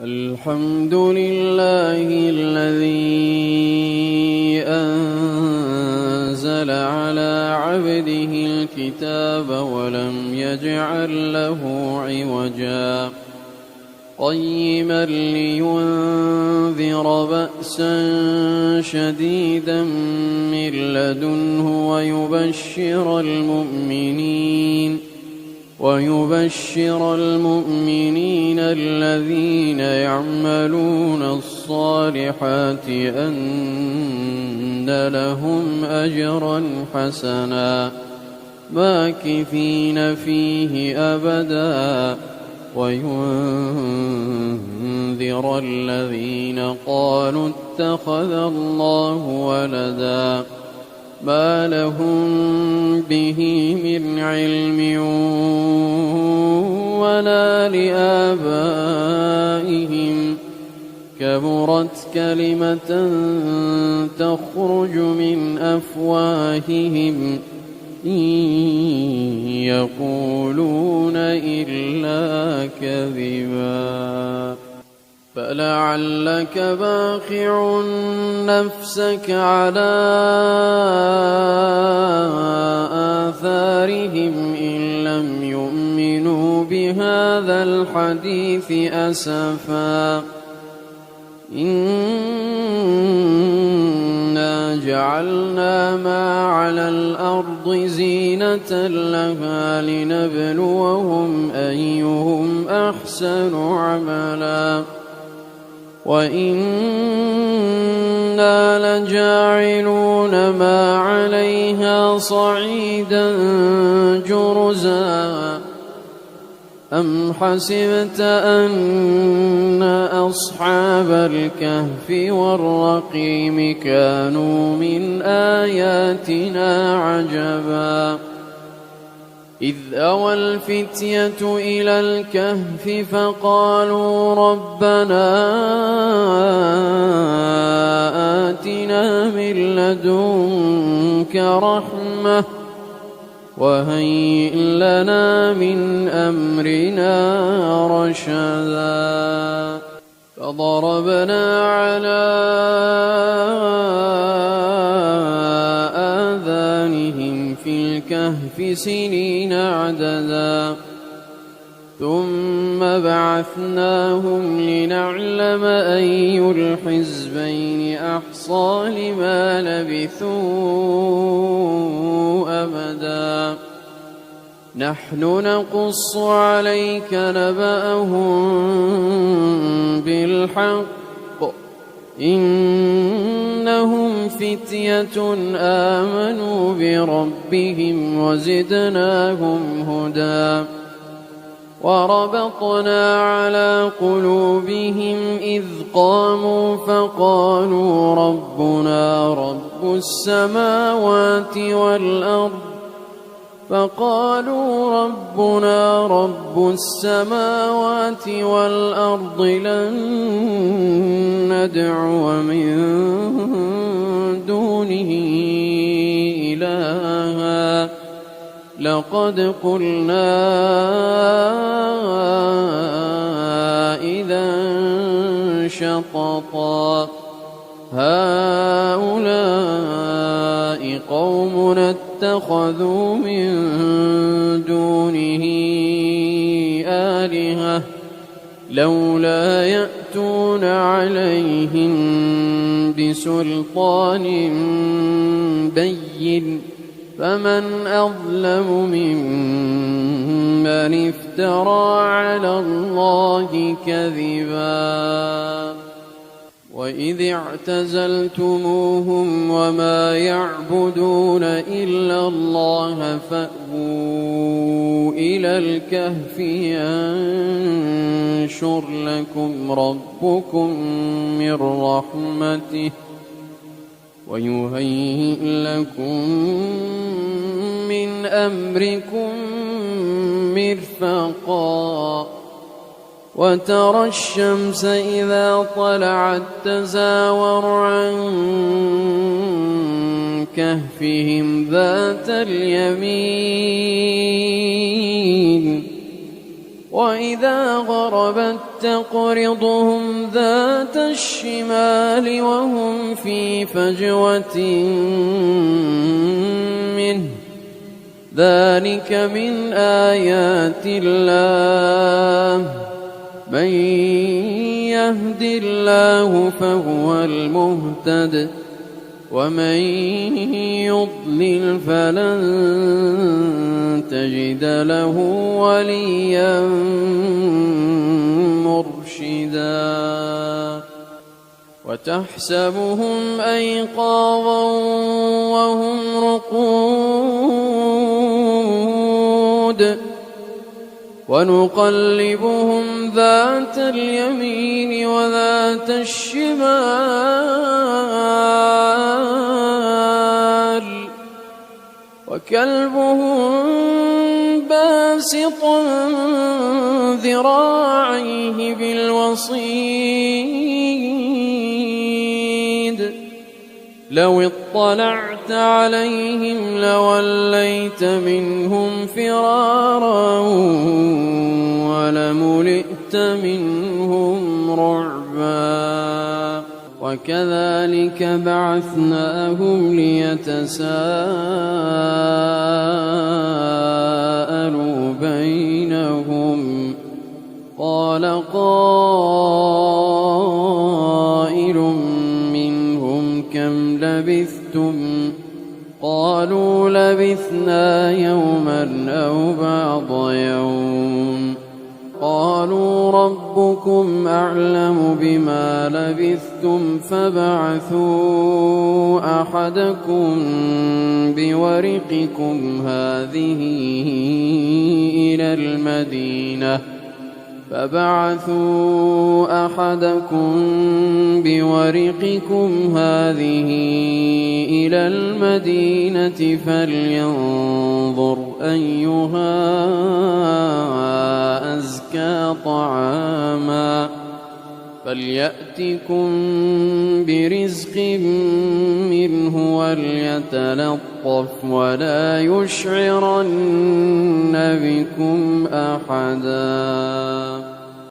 الحمد لله الذي أنزل على عبده الكتاب ولم يجعل له عوجا قيما لينذر بأسا شديدا من لدنه ويبشر المؤمنين الذين يعملون الصالحات أن لهم أجرا حسنا ماكثين فيه أبدا وينذر الذين قالوا اتخذ الله ولدا ما لهم به من علم ولا لآبائهم كبرت كلمة تخرج من أفواههم إن يقولون إلا كذبا فلعلك باخع نفسك على آثارهم إن لم يؤمنوا بهذا الحديث أسفا إنا جعلنا ما على الأرض زينة لها لنبلوهم أيهم أحسن عملا وإنا لجاعلون ما عليها صعيدا جرزا أم حسبت أن أصحاب الكهف والرقيم كانوا من آياتنا عجبا إذ أوى الفتية إلى الكهف فقالوا ربنا آتنا من لدنك رحمة وهيئ لنا من أمرنا رشدا فضربنا على آذانهم في الكهف سنين عددا ثم بعثناهم لنعلم أي الحزبين أحصى لما لبثوا أمدا نحن نقص عليك نبأهم بالحق إنهم فتية آمنوا بربهم وزدناهم هدى وربطنا على قلوبهم إذ قاموا فقالوا ربنا رب السماوات والأرض لن ندعو من دونه إلها لقد قلنا إذا شططا هؤلاء قومنا اتخذوا من دونه آلهة لولا يأتون عليهم بسلطان بين فمن أظلم ممن افترى على الله كذبا وإذ اعتزلتموهم وما يعبدون إلا الله فأووا إلى الكهف ينشر لكم ربكم من رحمته ويهيئ لكم من أمركم مرفقا وترى الشمس إذا طلعت تزاور عن كهفهم ذات اليمين وإذا غربت تقرضهم ذات الشمال وهم في فجوة منه ذلك من آيات الله من يهد الله فهو المهتد ومن يضلل فلن تجد له وليا مرشدا وتحسبهم أيقاظا وهم رقود ونقلبهم ذات اليمين وذات الشمال وكلبهم باسط ذراعيه بالوصيد لو اطلعت عليهم لوليت منهم فرارا ولملئت منهم رعبا وكذلك بعثناهم ليتساءلوا بينهم قال قائل منهم كم لبثتم قالوا لبثنا يوما أو بعض يوم قالوا ربكم أعلم بما لبثتم فابعثوا أحدكم بورقكم هذه إلى المدينة فلينظر أيها أزكى طعاما فليأتكم برزق منه وليتلطف ولا يشعرن بكم أحدا